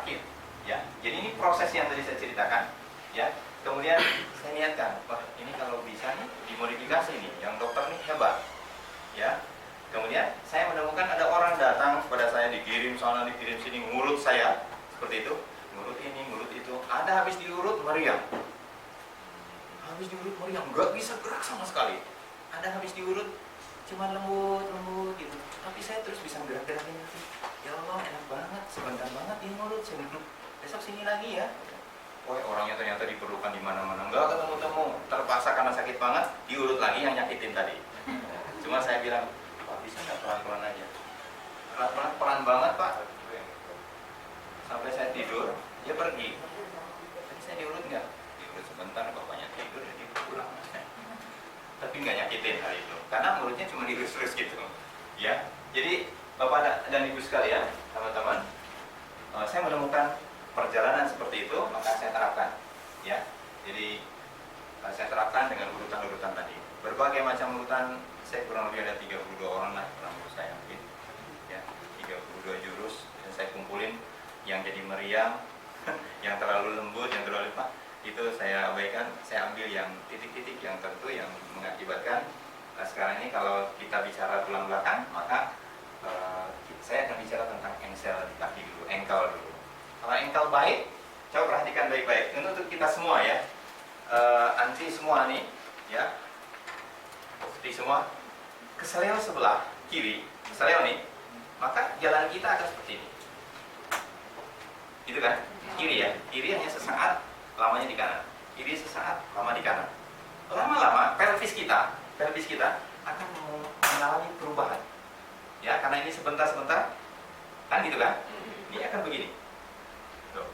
sakit. Ya, jadi ini proses yang tadi saya ceritakan. Ya, kemudian saya niatkan, wah ini kalau bisa nih dimodifikasi nih, yang dokter nih hebat. Ya, kemudian saya menemukan ada orang datang kepada saya, dikirim sana, dikirim sini, ngurut saya seperti itu, ngurut ini, ngurut itu. Ada habis diurut meriang, habis diurut meriang, nggak bisa gerak sama sekali. Ada habis diurut cuma lembut gitu. Tapi saya terus bisa gerak-gerakin hati. Ya Allah, enak banget, sebentar banget ini ngurut. Besok sini lagi ya. Wah, orangnya ternyata diperlukan di mana-mana, nggak ketemu-temu, terpaksa karena sakit banget diurut lagi yang nyakitin tadi. Cuma saya bilang, Pak bisa nggak pelan-pelan aja? Pelan-pelan, pelan banget Pak. Sampai saya tidur, dia pergi. Tadi saya diurut nggak? Diurut sebentar, bapaknya tidur, jadi pulang. Tapi nggak nyakitin hari itu, karena mulutnya cuma dilus-lus gitu. Ya, jadi Bapak dan Ibu sekalian, teman-teman, saya menemukan perjalanan seperti itu, maka saya terapkan. Ya, jadi saya terapkan dengan urutan-urutan tadi. Berbagai macam urutan, saya kurang lebih ada 32 orang lah, kurang lebih saya mungkin. Ya, 32 jurus, dan saya kumpulin yang jadi meriang, yang terlalu lembut, yang terlalu lemah, itu saya abaikan, saya ambil yang titik-titik yang tentu yang mengakibatkan. Sekarang ini kalau kita bicara tulang belakang, maka saya akan bicara tentang engsel di kaki dulu, engkel dulu. Kalau engkel baik, coba perhatikan baik-baik. Ini untuk kita semua ya, anti semua nih, ya, seperti semua. Keseleo sebelah kiri, keseleo nih, maka jalan kita akan seperti ini. Itu kan, kiri ya, kiri hanya sesaat, lamanya di kanan. Kiri sesaat, lama di kanan. Lama-lama pelvis kita akan mengalami perubahan. Ya, karena ini sebentar-sebentar, kan gitu kan? Ini akan begini. Tuh.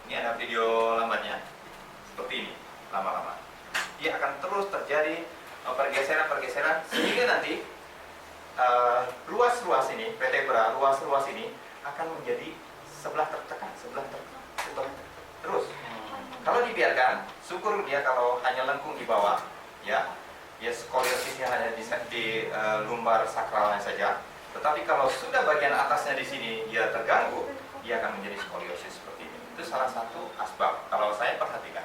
Ini ada video lambatnya, seperti ini, lama-lama. Dia akan terus terjadi pergeseran, sehingga nanti ruas-ruas ini, vertebra, ruas-ruas ini akan menjadi sebelah tertekan, sebelah tertekan, terus. Kalau dibiarkan, syukur dia kalau hanya lengkung di bawah, ya, dia skoliosisnya hanya di lumbar sakralnya saja. Tetapi kalau sudah bagian atasnya di sini dia terganggu, dia akan menjadi skoliosis seperti ini. Itu salah satu asbab. Kalau saya perhatikan,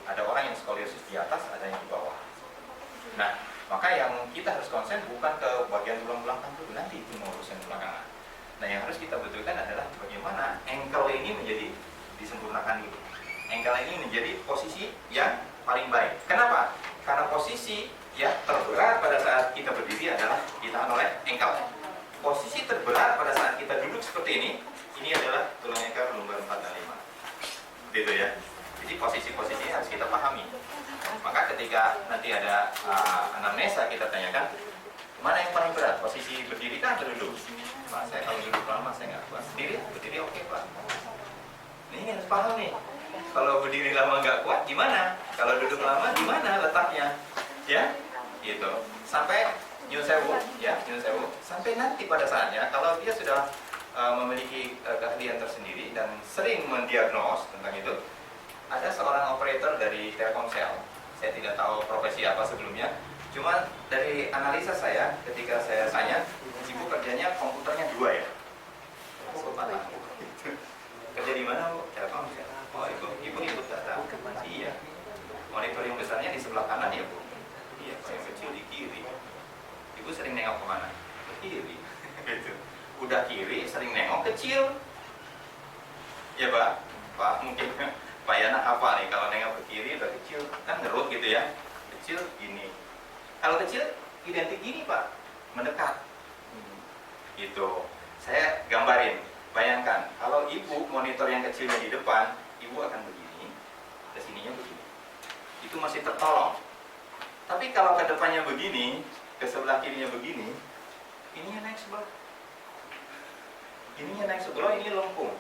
ada orang yang skoliosis di atas, ada yang di bawah. Nah, maka yang kita harus konsen bukan ke bagian tulang belakang dulu, nanti itu ngurusin belakangan. Nah, yang harus kita betulkan adalah bagaimana engkel ini menjadi disempurnakan dulu. Engkel ini menjadi posisi yang paling baik. Kenapa? Karena posisi yang terberat pada saat kita berdiri adalah ditahan oleh engkel. Posisi terberat pada saat kita duduk seperti ini adalah tulang engkel lumbar 4 dan 5. Gitu ya. Jadi posisi-posisi harus kita pahami. Maka ketika nanti ada anamnesa kita tanyakan, mana yang paling berat? Posisi berdiri kan atau duduk? Pak, saya kalau duduk lama saya nggak kuat. Berdiri oke Pak. Ini harus paham nih. Kalau berdiri lama nggak kuat gimana? Kalau duduk lama gimana letaknya? Ya, gitu. Sampai nyun sewu, ya, nyun sewu. Sampai nanti pada saatnya kalau dia sudah memiliki keahlian tersendiri dan sering mendiagnos tentang itu. Ada seorang operator dari Telkomsel. Saya tidak tahu profesi apa sebelumnya. Cuma dari analisa saya ketika saya tanya, ibu kerjanya komputernya 2 ya? Oh, mana? Kerja di mana Bu? Telkomsel. Oh, ibu input data. Iya. Monitor yang besarnya di sebelah kanan ya Bu? Iya, yang kecil di kiri. Ibu sering nengok kemana? Ke kiri. Gitu. Udah kiri, sering nengok kecil. Ya Pak? Pak mungkin Pak Yana apa nih kalau nengok ke kiri udah kecil, kan ngerut gitu ya. Kecil gini. Kalau kecil identik gini Pak, mendekat. Gitu. Saya gambarin. Bayangkan, kalau ibu monitor yang kecilnya di depan, ibu akan begini, ke sininya begini. Itu masih tertolong. Tapi kalau ke depannya begini, ke sebelah kirinya begini, ininya naik sebelah. Ininya naik sebelah, ini lengkung.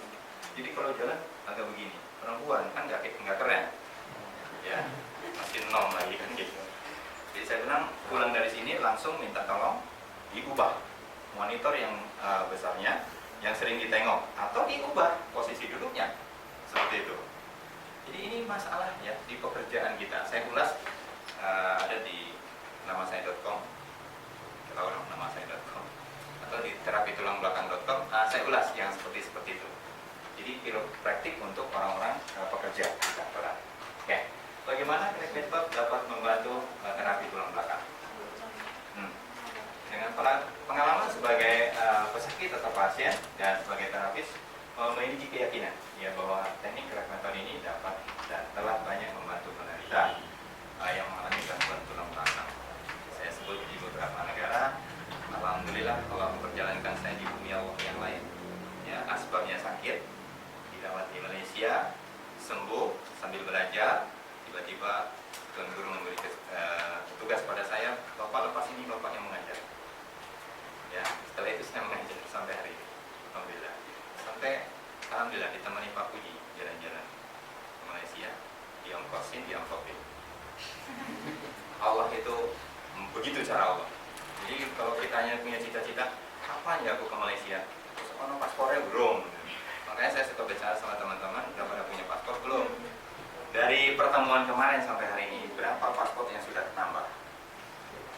Jadi kalau jalan agak begini. Perempuan kan nggak keren. Ya, masih nol lagi kan gitu. Jadi saya bilang pulang dari sini langsung minta tolong diubah monitor yang besarnya, yang sering ditengok, atau diubah posisi duduknya seperti itu. Jadi ini masalah ya di pekerjaan kita. Saya ulas ada di namasaya.com, kalau namasaya.com atau di terapitulangblakang.com. Saya ulas yang seperti itu. Di Jadi praktik untuk orang-orang pekerja di kantoran. Oke, bagaimana crack method dapat membantu terapi tulang belakang? Dengan pengalaman sebagai pesakit atau pasien dan sebagai terapis memiliki keyakinan ya bahwa teknik crack method ini dapat dan telah banyak membantu penderita yang mengalami gangguan tulang belakang. Saya sebut di beberapa negara. Alhamdulillah Allah memperjalankan saya di bumi Allah yang lain. Ya, asbabnya sakit, dirawat di Malaysia, sembuh sambil belajar. Tiba-tiba Tuan Guru memberi tugas pada saya, Bapak lepas ini, Bapak yang mengajar. Ya, setelah itu saya mengajar sampai hari ini. Alhamdulillah. Sampai alhamdulillah ditemani Pak Puji jalan-jalan ke Malaysia, diongkosin, diangkopin. Allah itu begitu cara Allah. Jadi kalau kita hanya punya cita-cita, kapan ya aku ke Malaysia? Terus ono paspornya belum. Makanya saya suka bicara sama teman-teman, udah pada punya paspor belum? Dari pertemuan kemarin sampai hari ini, berapa paspor yang sudah nambah?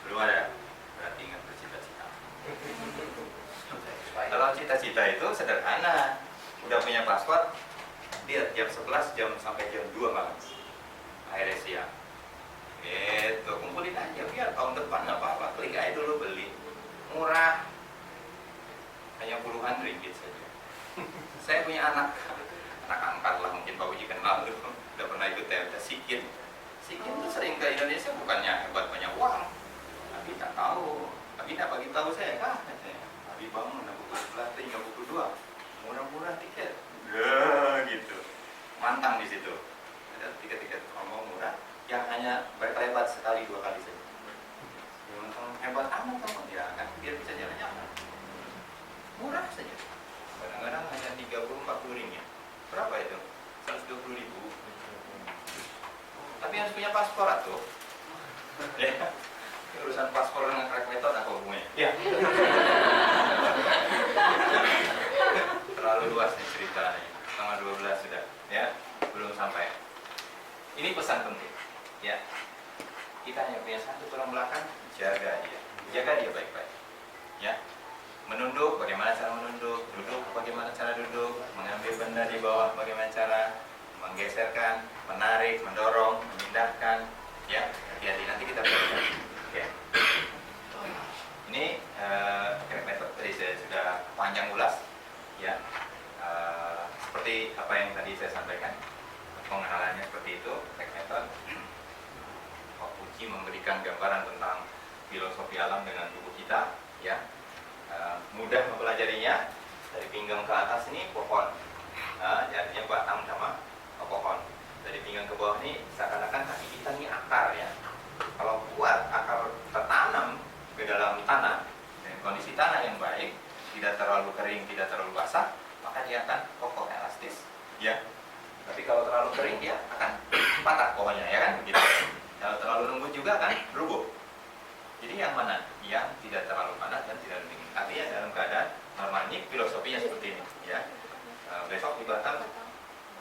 Belum ada. Berarti ingat bercita-cita. Kalau cita-cita itu sederhana, udah punya paspor, lihat jam 11 jam sampai jam 2 malam, akhirnya siang. Gitu, kumpulin aja biar tahun depan nggak apa-apa, klik aja dulu beli, murah, hanya puluhan ringgit saja. Saya punya anak angkat lah, mungkin Pak Uji kenal tuh, udah pernah ikut TMT Sikin. Sikin tuh sering ke Indonesia bukannya hebat banyak uang, tapi tak tahu. Tapi tak bagi tahu saya kah? Abi bangun buku 11, tinggal buku 2, murah-murah tiket. Gitu. Mantang di situ. Ada tiket-tiket promo murah yang hanya berkelebat sekali 2 kali saja. Ya, mantang hebat amat kamu ya kan, biar bisa jalan-jalan. Murah saja. Kadang-kadang hanya 30-40 ringgit. Berapa itu? 120.000. Tapi harus punya paspor atau? Ya. Urusan paspor dengan crack method apa hubungannya? Ya. Terlalu luas nih ceritanya. Tanggal 12 sudah, ya. Belum sampai. Ini pesan penting, ya. Kita hanya punya satu tulang belakang, jaga dia. Jaga dia baik-baik. Ya. Menunduk, bagaimana cara menunduk? Duduk, bagaimana cara duduk? Mengambil benda di bawah, bagaimana cara menggeserkan, menarik, mendorong, memindahkan, ya. Hati-hati, nanti kita belajar. Ya. Ini crack method tadi saya sudah panjang ulas, ya. Seperti apa yang tadi saya sampaikan, pengenalannya seperti itu, crack method. Pak Puji memberikan gambaran tentang filosofi alam dengan tubuh kita, ya. Mudah mempelajarinya. Dari pinggang ke atas ini pohon, jadinya batang sama pohon. Dari pinggang ke bawah ini seakan-akan kaki kita ini akar, ya. Kalau kuat akar tertanam ke dalam tanah dengan kondisi tanah yang baik, tidak terlalu kering, tidak terlalu basah, maka dia akan kokoh, elastis, ya. Tapi kalau terlalu kering dia akan patah pohonnya, ya kan begitu. Kalau terlalu lembut juga akan rubuh. Jadi yang mana? Yang tidak terlalu panas dan tidak dingin. Artinya dalam keadaan normal. Ini filosofinya seperti ini, ya. Besok di Batam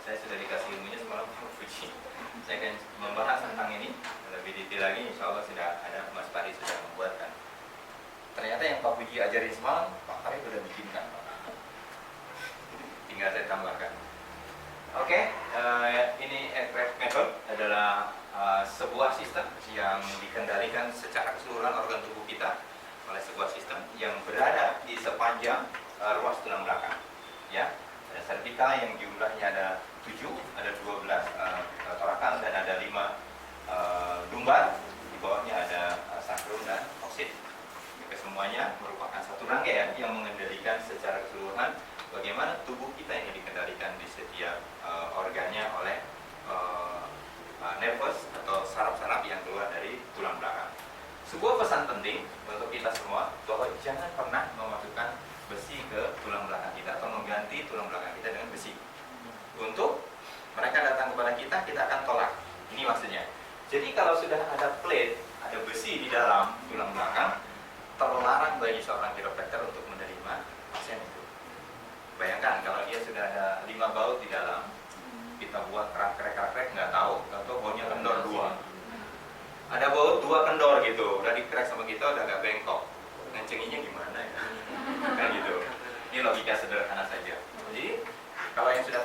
saya sudah dikasih ilmunya semalam Pak Puji. Saya akan membahas tentang ini lebih detail lagi. Insya Allah sudah ada, Mas Pari sudah membuatkan. Ternyata yang Pak Puji ajarin semalam, Pak Pari sudah bikinkan. Tinggal saya tambahkan. Oke, ini crack method adalah sebuah sistem yang dikendalikan secara keseluruhan organ tubuh kita oleh sebuah sistem yang berada di sepanjang ruas tulang belakang. Ya, ada cervical yang jumlahnya ada 7, ada 12 torakal dan ada 5 lumbar. Di bawahnya ada sacrum dan oksid. Kesemuanya merupakan satu rangkaian yang mengendalikan secara keseluruhan bagaimana tubuh kita ini dikendalikan di setiap organnya oleh nervus atau saraf-saraf yang keluar dari tulang belakang. Sebuah pesan penting untuk kita semua bahwa jangan pernah memasukkan besi ke tulang belakang kita atau mengganti tulang belakang kita dengan besi. Untuk mereka datang kepada kita, kita akan tolak. Ini maksudnya. Jadi kalau sudah ada plate, ada besi di dalam tulang belakang, terlarang bagi seorang chiropractor untuk menerima pasien itu. Bayangkan kalau dia sudah ada 5 baut di dalam, kita buat krek nggak tahu, atau baunya kendor 2. Ada baut 2 kendor gitu, udah dikrek sama kita udah agak bengkok. Ngencenginya gimana ya? Kan gitu. Ini logika sederhana saja. Jadi kalau yang sudah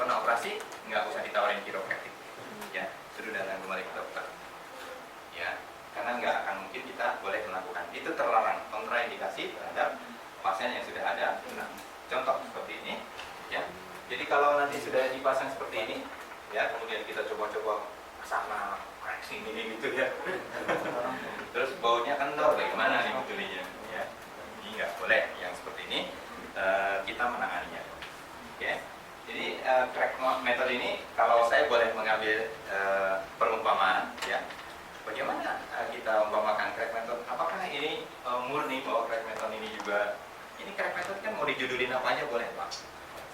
ya. Nah, contoh seperti ini, ya. Jadi kalau nanti sudah dipasang seperti ini, ya, kemudian kita coba-coba sana, sini gitu ya. Terus baunya kendor, bagaimana nih betulinya, ya. Ini nggak boleh yang seperti ini. Kita menanganinya. Oke. Jadi crack method ini, kalau saya boleh mengambil perumpamaan, ya. Bagaimana kita umpamakan crack method? Apakah ini murni bahwa crack method ini juga, ini crack method kan mau dijudulin apa aja boleh, Pak?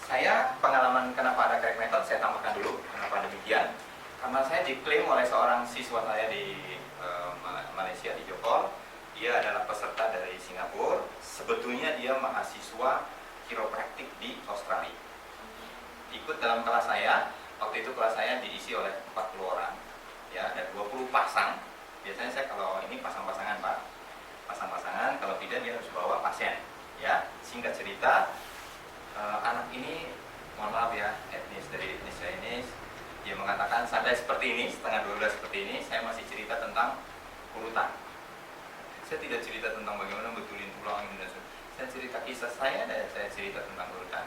Saya pengalaman kenapa ada crack method, saya tambahkan dulu kenapa demikian. Karena saya diklaim oleh seorang siswa saya di Malaysia, di Johor. Dia adalah peserta dari Singapura. Sebetulnya dia mahasiswa kiropraktik di Australia. Ikut dalam kelas saya. Waktu itu kelas saya diisi oleh 40 orang. Ya, ada 20 pasang. Biasanya saya kalau ini pasang-pasangan, Pak. Pasang-pasangan, kalau tidak dia harus bawa pasien. Ya, singkat cerita, anak ini, mohon maaf ya, etnis dari etnis Chinese, dia mengatakan sampai seperti ini, setengah 12 seperti ini, saya masih cerita tentang urutan. Saya tidak cerita tentang bagaimana betulin tulang ini dan sebagainya. Saya cerita kisah saya dan saya cerita tentang urutan.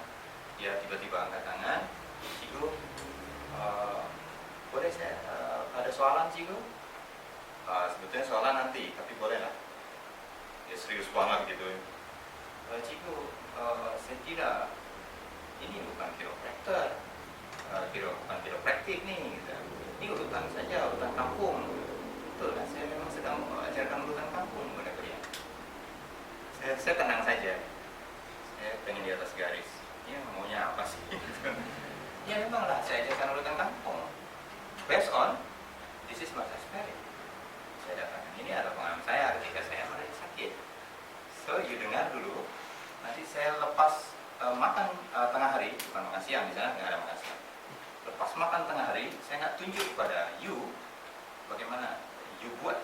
Dia tiba-tiba angkat tangan, Cigu, boleh saya ada soalan Cigu? Sebetulnya soalan nanti, tapi boleh lah. Ya serius banget gitu. Cigu, saya kira ini bukan kiropraktor, bukan kiropraktik nih, gitu. Ini urutan saja, urutan kampung. Betul kan? Saya memang sedang mengajarkan urutan kampung kepada kalian. Saya tenang saja. Saya pengen di atas garis. Ya maunya apa sih? Ya memang lah, saya ajarkan urutan kampung. Based on this is my experience. Saya datangkan ini adalah pengalaman saya ketika saya merasa sakit. So you dengar dulu. Nanti saya lepas makan tengah hari, bukan makan siang, di sana nggak ada makan siang. Lepas makan tengah hari, saya nggak tunjuk pada you bagaimana you buat.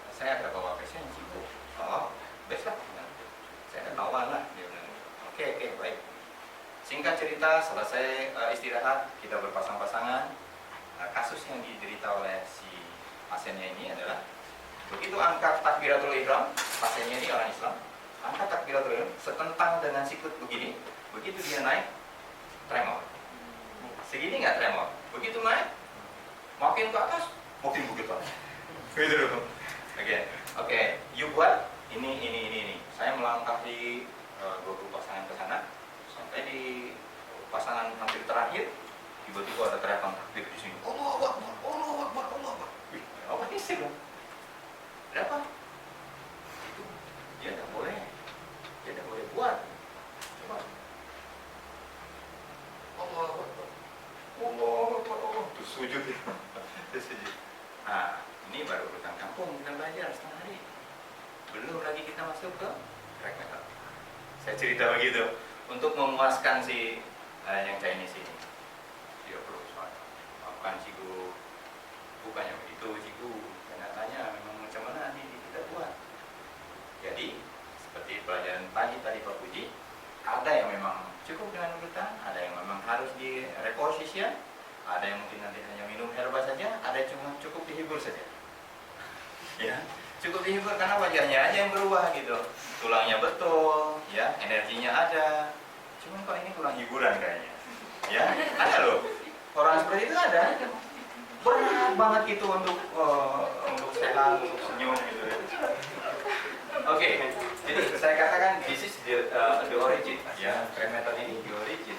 Saya ada bawa pasien Cigu. Oh, best lah. Saya ada kawan lah. Dia bilang, oke, baik. Singkat cerita, selesai istirahat, kita berpasang-pasangan. Kasus yang diderita oleh si pasiennya ini adalah begitu angkat takbiratul ihram, pasiennya ini orang Islam, angkat takbiratul ihram, setentang dengan sikut begini, begitu dia naik, tremor. Segini nggak tremor, begitu naik, makin ke atas, makin begitu. Gitu loh. Oke, you buat ini. Saya melangkahi 20 pasangan ke sana, sampai di pasangan hampir terakhir, tiba-tiba ada teriakan takbir di sini. Allah Akbar. Apa sih dong? Berapa? Itu dia tidak boleh buat. Coba. Allah Akbar. Terus sujud. Nah, ini baru urutan kampung, kita belajar setengah hari. Belum lagi kita masuk ke crack method. Saya cerita begitu untuk memuaskan si yang Chinese ini. Dia perlu soal, maafkan Cigu, bukannya begitu Cigu. Tanya memang macam mana nih kita buat. Jadi seperti pelajaran pagi tadi Pak Puji, ada yang memang cukup dengan urutan, ada yang memang harus di reposition, ada yang mungkin nanti hanya minum herba saja, ada yang cuma cukup dihibur saja. Ya, cukup dihibur karena wajahnya aja yang berubah gitu, tulangnya betul, ya, energinya ada. Cuman kok ini kurang hiburan kayaknya. Ya, ada loh. Orang seperti itu ada. Berat banget gitu untuk sehat, untuk senyum gitu ya. Oke, jadi saya katakan this is the origin, ya, crack method ini the origin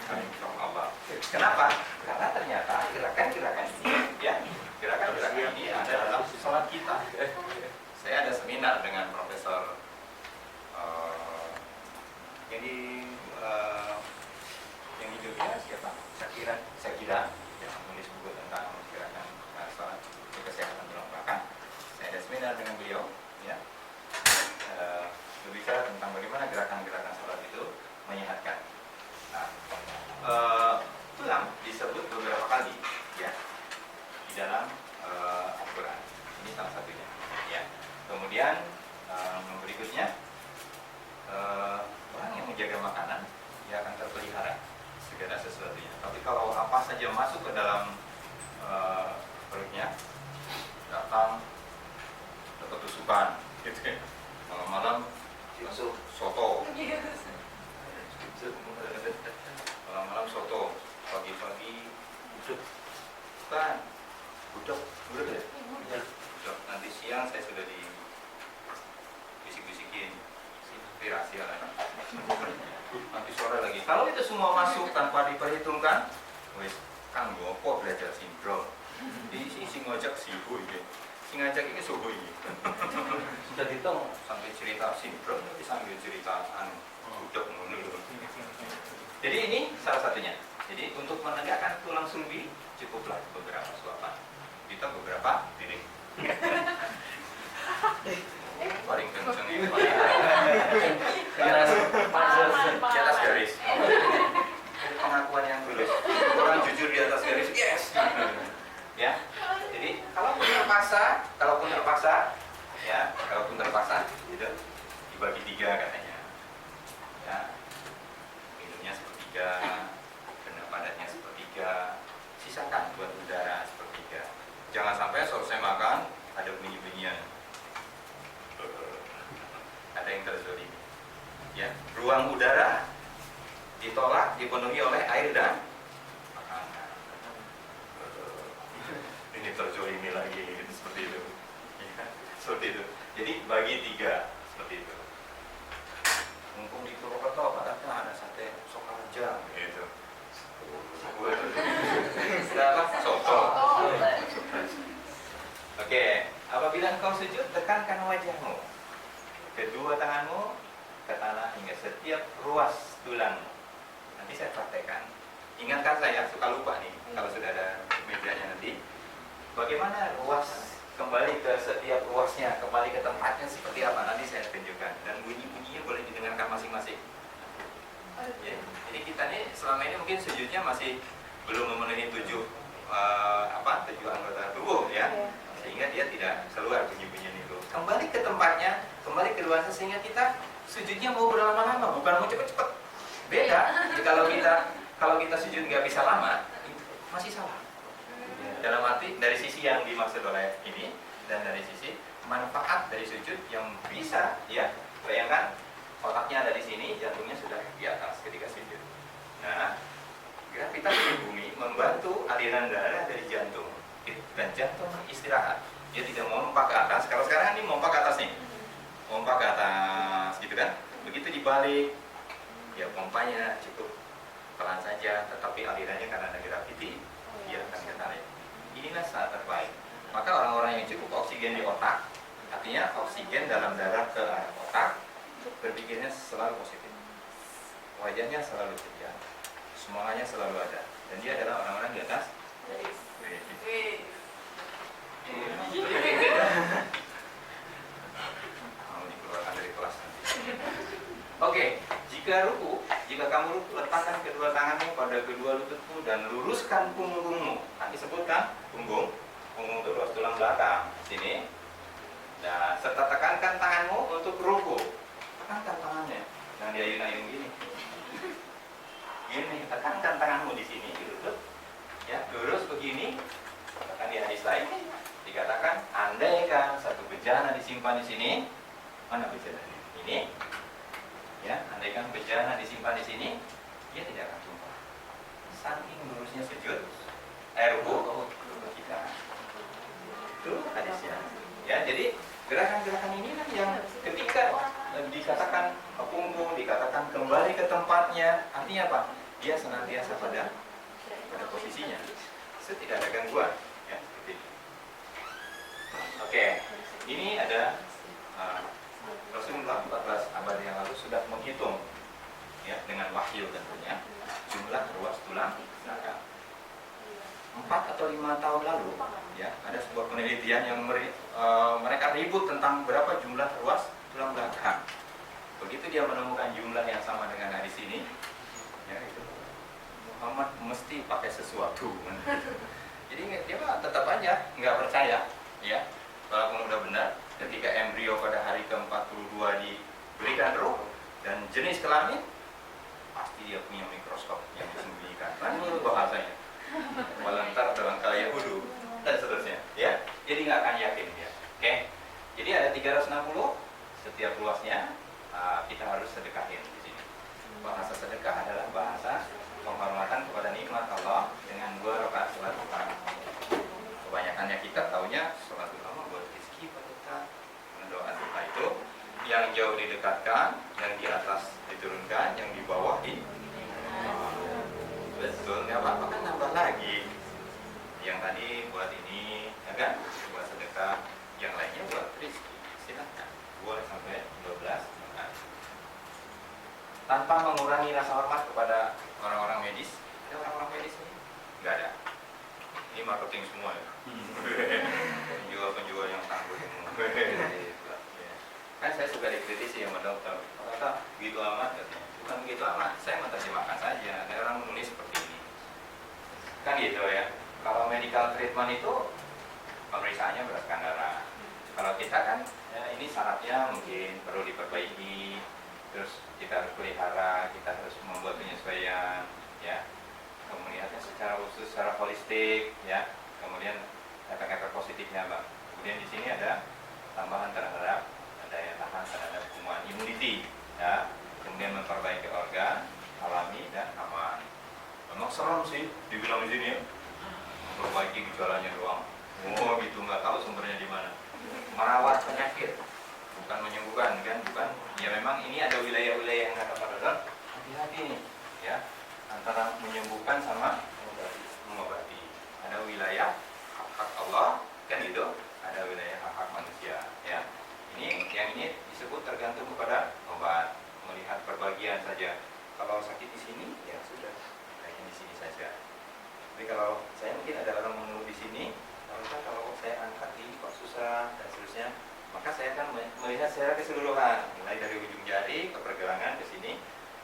coming from Allah. Kenapa? Karena ternyata gerakan-gerakan ini, ya, gerakan-gerakan ini ada dalam sholat kita. Saya ada seminar dengan Profesor yang di Jogja, siapa? Syakira. Menulis buku tentang gerakan sholat kesehatan tulang belakang. Saya ada seminar dengan beliau, ya, berbicara tentang bagaimana gerakan-gerakan sholat itu menyehatkan. Nah, tulang disebut beberapa kali, ya, di dalam Al-Quran. Ini salah satunya, ya. Kemudian berikutnya, orang yang menjaga makanan dia akan terpelihara segala sesuatunya. Tapi kalau apa saja masuk ke dalam perutnya, datang ketusukan, gitu ya. Malam-malam langsung soto. Malam-malam soto, pagi-pagi uduk. Bukan, uduk ya? Iya. Uduk. Nanti siang saya sudah di bisik-bisikin, tapi rahasia lah. Nanti sore lagi. Kalau itu semua masuk tanpa diperhitungkan, wes kang gopo belajar sindrom. Di sing ngajak sihu ini, sing ngajak ini suhu ini. Sudah dihitung sampai cerita sindrom, nanti sambil cerita uduk ngono. Jadi ini salah satunya. Jadi untuk menegakkan tulang sulbi cukuplah beberapa suapan. Kita beberapa titik. Paling kenceng ini. Di atas garis. Pengakuan yang tulus. Orang jujur di atas garis. Yes. Ya. Jadi kalaupun terpaksa, gitu, dibagi 3 katanya. Ya. Minumnya sepertiga, benda padatnya sepertiga, sisakan buat udara sepertiga. Jangan sampai selesai makan ada bunyi-bunyian. Ada yang terzolimi. Ya, ruang udara ditolak, dipenuhi oleh air dan makanan. Ini terzolimi lagi, seperti itu. Ya, seperti itu. Jadi bagi 3 seperti itu. Mumpung di Purwokerto padahal ada sate Sokarja gitu. Soto. Oke, apabila engkau sujud, tekankan wajahmu, kedua tanganmu ke tanah hingga setiap ruas tulang. Nanti saya praktekkan. Ingatkan saya, suka lupa nih kalau sudah ada mejanya nanti. Bagaimana ruas kembali ke setiap ruasnya, kembali ke tempatnya seperti apa, nanti saya tunjukkan. Dan bunyi-bunyinya boleh didengarkan masing-masing. Ya, jadi kita nih selama ini mungkin sujudnya masih belum memenuhi 7 anggota tubuh ya, sehingga dia tidak keluar bunyi-bunyian itu. Kembali ke tempatnya, kembali ke ruasnya, sehingga kita sujudnya mau berlama-lama, bukan mau cepet-cepet. Beda. Jadi kalau kita sujud nggak bisa lama, itu masih salah. Dalam arti dari sisi yang dimaksud oleh ini dan dari sisi manfaat dari sujud yang bisa ya, bayangkan otaknya ada di sini, jantungnya sudah di atas ketika sujud. Nah, gravitasi di bumi membantu aliran darah dari jantung dan jantung istirahat. Dia tidak memompa ke atas. Kalau sekarang ini memompa ke atas nih, memompa ke atas gitu kan. Begitu dibalik, ya pompanya cukup pelan saja, tetapi alirannya karena ada graviti, dia akan ketarik. Inilah saat terbaik. Maka orang-orang yang cukup oksigen di otak, artinya oksigen dalam darah ke arah otak, berpikirnya selalu positif, wajahnya selalu ceria, semangatnya selalu ada, dan dia adalah orang-orang di atas. Mau dikeluarkan dari kelas nanti. Oke, jika kamu ruku, letakkan kedua tanganmu pada kedua lututmu dan luruskan punggungmu. Nanti sebutkan punggung itu ruas tulang belakang sini. Nah, serta tekankan tanganmu untuk ruku. Tekankan tangannya, jangan diayun-ayun gini. Gini, tekankan tanganmu di sini, di lutut. Ya, lurus begini. Tekan di hadis lain dikatakan, andaikan satu bejana disimpan di sini, mana bejana ini? Ya, andaikan bejana disimpan di sini, dia tidak akan tumpah. Saking lurusnya sujud, ruku kita. Itu hadisnya. Ya, jadi gerakan-gerakan ini kan yang ketika dikatakan punggung, dikatakan kembali ke tempatnya, artinya apa? Dia senantiasa pada posisinya. Itu tidak ada gangguan. Ya, seperti itu. Oke, ini ada Rasulullah 14 abad yang lalu sudah menghitung ya, dengan wahyu tentunya jumlah ruas tulang belakang. 4 atau 5 tahun lalu ya, ada sebuah penelitian yang mereka ribut tentang berapa jumlah ruas tulang belakang. Begitu dia menemukan jumlah yang sama dengan hadis ini, ya itu Muhammad mesti pakai sesuatu. Jadi dia tetap aja nggak percaya ya, walaupun udah benar. Ketika embrio pada hari ke-42 diberikan ruh dan jenis kelamin, pasti dia punya mikroskop yang disembunyikan. Kan itu bahasanya. Melentar dalam kaya hudu dan seterusnya. Ya, jadi nggak akan yakin dia. Oke. Jadi ada 360 setiap ruasnya. kita harus sedekahin di sini. Bahasa sedekah adalah bahasa penghormatan kepada nikmat Allah dengan 2 rakaat salat duha. Kebanyakannya kita taunya salat duha buat rezeki berkah. Doa duha itu yang jauh didekatkan, yang di atas diturunkan, yang di bawah di betul, nggak apa-apa kan nambah lagi. Yang tadi buat ini, ya kan, buat sedekah, yang lainnya buat rezeki. Silahkan, boleh sampai 12 rakaat. Tanpa mengurangi rasa hormat kepada orang-orang medis. Ada orang-orang medis ini? Nggak ada. Ini marketing semua ya. Penjual-penjual yang tangguh semua. Kan saya suka dikritisi sama dokter. Kata begitu amat katanya. Bukan begitu amat, saya menerjemahkan saja. Ada orang menulis seperti ini. Kan gitu ya. Kalau medical treatment itu pemeriksaannya berdasarkan darah. Kalau kita kan ya ini syaratnya mungkin perlu diperbaiki. Terus kita harus pelihara, kita harus membuat penyesuaian, ya. Kemudian secara khusus, secara holistik, ya. Kemudian efek-efek positifnya, Mbak. Kemudian di sini ada tambahan terhadap daya tahan terhadap kuman, immunity, ya. Kemudian memperbaiki organ, alami dan aman. Memang serem sih, dibilang di sini ya. Memperbaiki gejalanya doang. Oh gitu, nggak tahu sumbernya di mana. Merawat penyakit, bukan menyembuhkan kan, bukan. Ya memang ini ada wilayah-wilayah yang kata Pak Dodon, hati-hati nih, ya. Antara menyembuhkan sama mengobati. Ada wilayah hak-hak Allah, kan itu. Ada wilayah hak-hak manusia, ya. Yang ini disebut tergantung kepada obat. Melihat perbagian saja. Kalau sakit di sini, ya sudah, kayaknya di sini saja. Tapi kalau saya mungkin ada orang mengeluh di sini, kalau saya angkat ini kok susah dan seterusnya, maka saya akan melihat secara keseluruhan, mulai dari ujung jari ke pergelangan ke sini,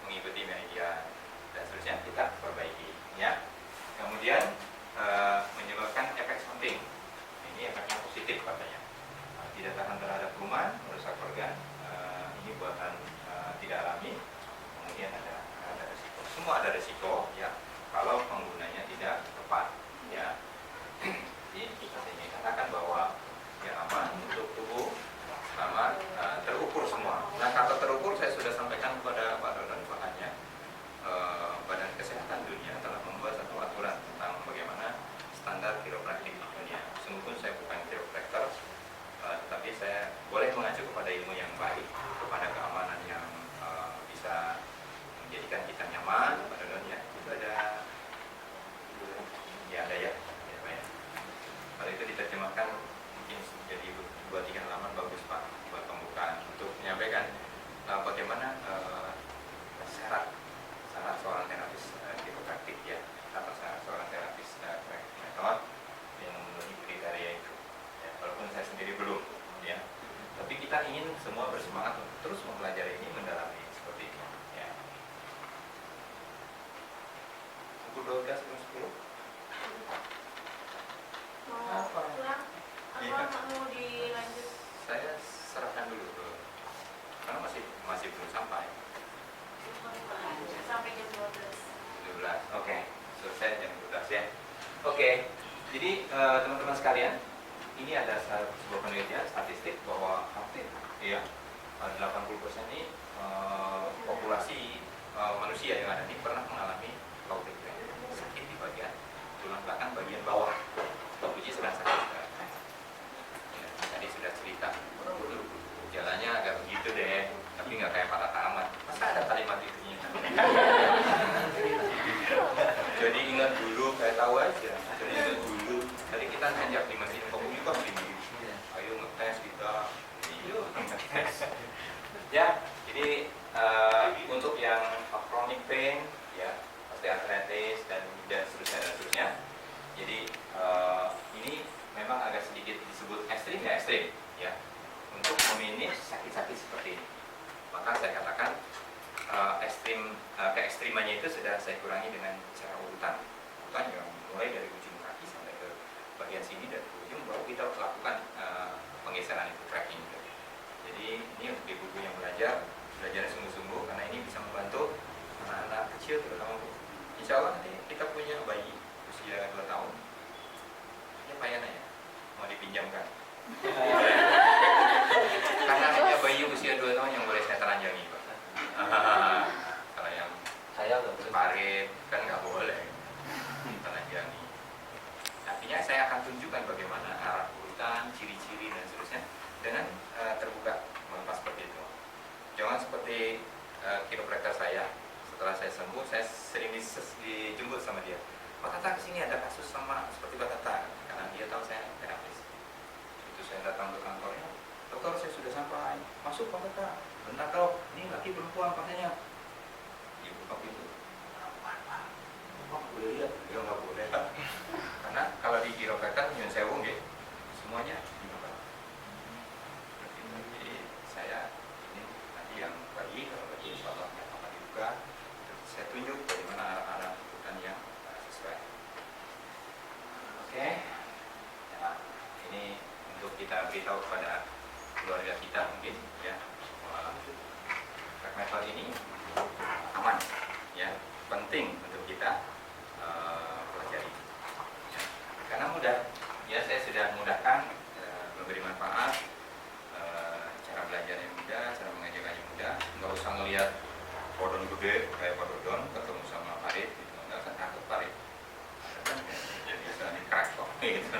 mengikuti meridian dan seterusnya kita perbaiki, ya. Kemudian menyebabkan efek samping. Ini efeknya positif katanya. Tidak tahan terhadap kuman, merusak organ. Ini buatan tidak alami. Kemudian ada resiko. Semua ada resiko, ya. Kalau penggunanya tidak tepat, ya. Jadi kita ingin katakan bahwa yang aman untuk tubuh sama terukur semua. Nah, kata terukur saya sudah sampaikan kepada Pak Dodon, makanya Badan Kesehatan Dunia telah membuat satu aturan tentang bagaimana standar kiropraktik di dunia. Sungguh saya bukan kiropraktor, tetapi saya boleh mengacu kepada ilmu yang baik, kepada keamanan yang bisa menjadikan kita nyaman. Pak Dodon ya, itu ada ya. Kalau itu diterjemahkan mungkin jadi 2-3 halaman bagus Pak buat pembukaan untuk menyampaikan bagaimana syarat seorang terapis kiropraktik, ya, atau seorang terapis metode yang memenuhi kriteria itu, ya, walaupun saya sendiri belum, ya, tapi kita ingin semua bersemangat untuk terus mempelajari ini, mendalami seperti ini, ya. Pukul 12 sebelum 10 mau dilanjut? Saya serahkan dulu karena masih belum sampai. Sampai jam 12. Oke. Selesai jam 12 ya. Oke. Jadi teman-teman sekalian, ini ada sebuah penelitian statistik bahwa hampir ya 80% ini populasi manusia yang ada ini pernah mengalami low-back pain, sakit di bagian tulang belakang bagian bawah. Puji sedang sakit. Ya, tadi sudah cerita. Jalannya agak begitu deh, tapi nggak kayak patah tamat. Masa ada kalimat itu? Jadi ingat dulu, kayak tahu aja. Jadi ingat dulu. Tadi kita ngajak di mesin komunikasi ini. Ayo ngetes kita. Yuk ngetes. Ya, jadi untuk yang chronic pain, ya, osteoarthritis dan seterusnya. Jadi ini memang agak sedikit disebut ekstrim, ya ekstrim, ya, untuk meminis sakit-sakit seperti ini. Maka saya katakan keekstrimannya itu sudah saya kurangi dengan cara urutan yang mulai dari ujung kaki sampai ke bagian sini dan ke ujung, baru kita lakukan penggeseran itu, tracking. Jadi ini untuk ibu-ibu yang belajar sungguh-sungguh, karena ini bisa membantu anak-anak kecil terutama. Insya Allah nanti kita punya bayi usia 2 tahun, ini payahnya ya, mau dipinjamkan. Karena hanya bayi usia 2 tahun yang boleh saya telanjangi Pak. parit kan nggak boleh telanjangi. Artinya saya akan tunjukkan bagaimana arah urutan, ciri-ciri dan seterusnya dengan terbuka melepas seperti itu. Jangan seperti kiropraktor saya. Setelah saya sembuh, saya sering dijemput sama dia. Pak Tata, kesini ada kasus sama seperti Pak Tata, karena dia tahu saya terapis. Itu saya datang ke kantornya, dokter saya sudah sampai, masuk Pak Tata. Bentar dok, ini laki perempuan katanya. Dia buka pintu. Bapak boleh lihat? Dia nggak boleh. Karena kalau di kiropraktor nyun sewu nggih, semuanya dibuka. Jadi saya ini nanti yang bayi, kalau bayi insyaallah yang akan dibuka, saya tunjuk bagaimana arah-arah urutan yang sesuai. Oke. Ya, ini untuk kita beritahu kepada keluarga kita mungkin ya. Metode ini aman, ya, penting untuk kita pelajari, ya. Karena mudah, ya saya sudah mudahkan, memberi manfaat, cara belajarnya mudah, cara mengajarkannya mudah, nggak usah ngelihat podon gede kayak Pak Dodon ketemu sama Farid, gitu. Nggak usah takut Farid, jadi bisa di-crack kok, gitu.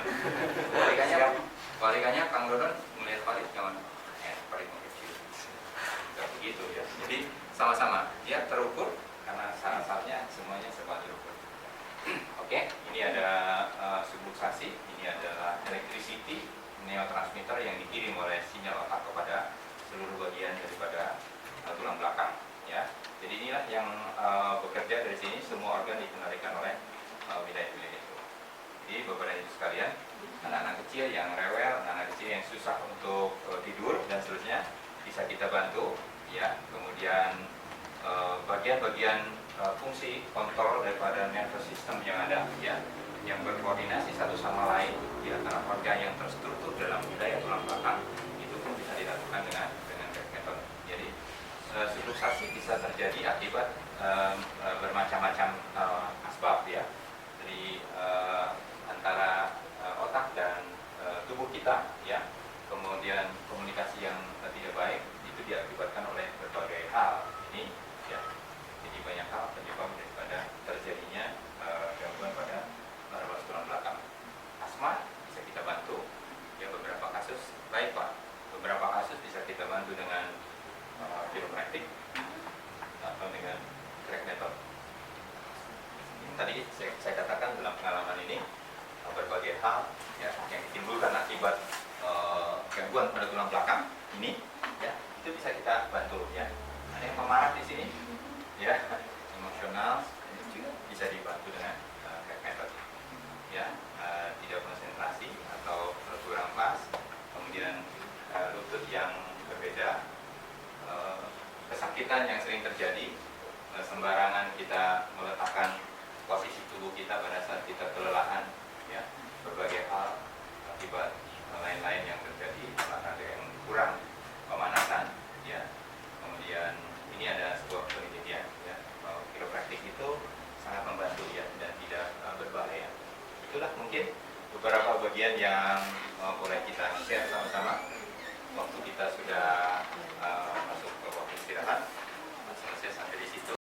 Walikannya Kang Dodon melihat Farid jangan, Farid mau kecil. Tidak begitu ya. Jadi sama-sama dia terukur karena syarat-syaratnya semuanya serba terukur. Oke, ini ada subluxasi, ini adalah electricity neurotransmitter yang dikirim oleh sinyal otak kepada seluruh bagian daripada tulang belakang. Ya, jadi inilah yang bekerja dari sini. Semua organ dikendalikan oleh wilayah-wilayah itu. Jadi beberapa itu sekalian, anak-anak kecil yang rewel, anak-anak kecil yang susah untuk tidur dan seterusnya, bisa kita bantu, ya. Kemudian bagian-bagian fungsi kontrol daripada nervous system yang ada, ya, yang berkoordinasi satu sama lain di antara organ yang terstruktur dalam wilayah tulang belakang, itu pun bisa dilakukan dengan metode. Jadi subluxasi bisa terjadi akibat bermacam-macam asbab, ya. Jadi antara otak dan tubuh kita, ya. Kemudian komunikasi yang tidak baik itu diakibatkan oleh berbagai hal. Ini, ya. Jadi banyak hal penyebab daripada terjadinya gangguan pada ruas tulang belakang. Asma bisa kita bantu, ya, beberapa kasus. Baik Pak, beberapa kasus bisa kita bantu dengan kiropraktik atau dengan crack method. Tadi saya katakan dalam pengalaman ini berbagai hal, ya, yang ditimbulkan akibat gangguan pada tulang belakang ini, ya, itu bisa kita bantu, ya. Ada yang pemarah di sini, ya, emosional, itu juga bisa dibantu dengan crack method, ya. Tidak konsentrasi atau kurang pas, kemudian lutut yang berbeda, kesakitan yang sering terjadi, sembarangan kita meletakkan posisi tubuh kita pada saat kita kelelahan, ya, berbagai hal akibat lain-lain yang terjadi, olahraga yang kurang pemanasan, ya. Kemudian ini ada sebuah penelitian, ya, bahwa kiropraktik itu sangat membantu, ya, dan tidak berbahaya. Itulah mungkin beberapa bagian yang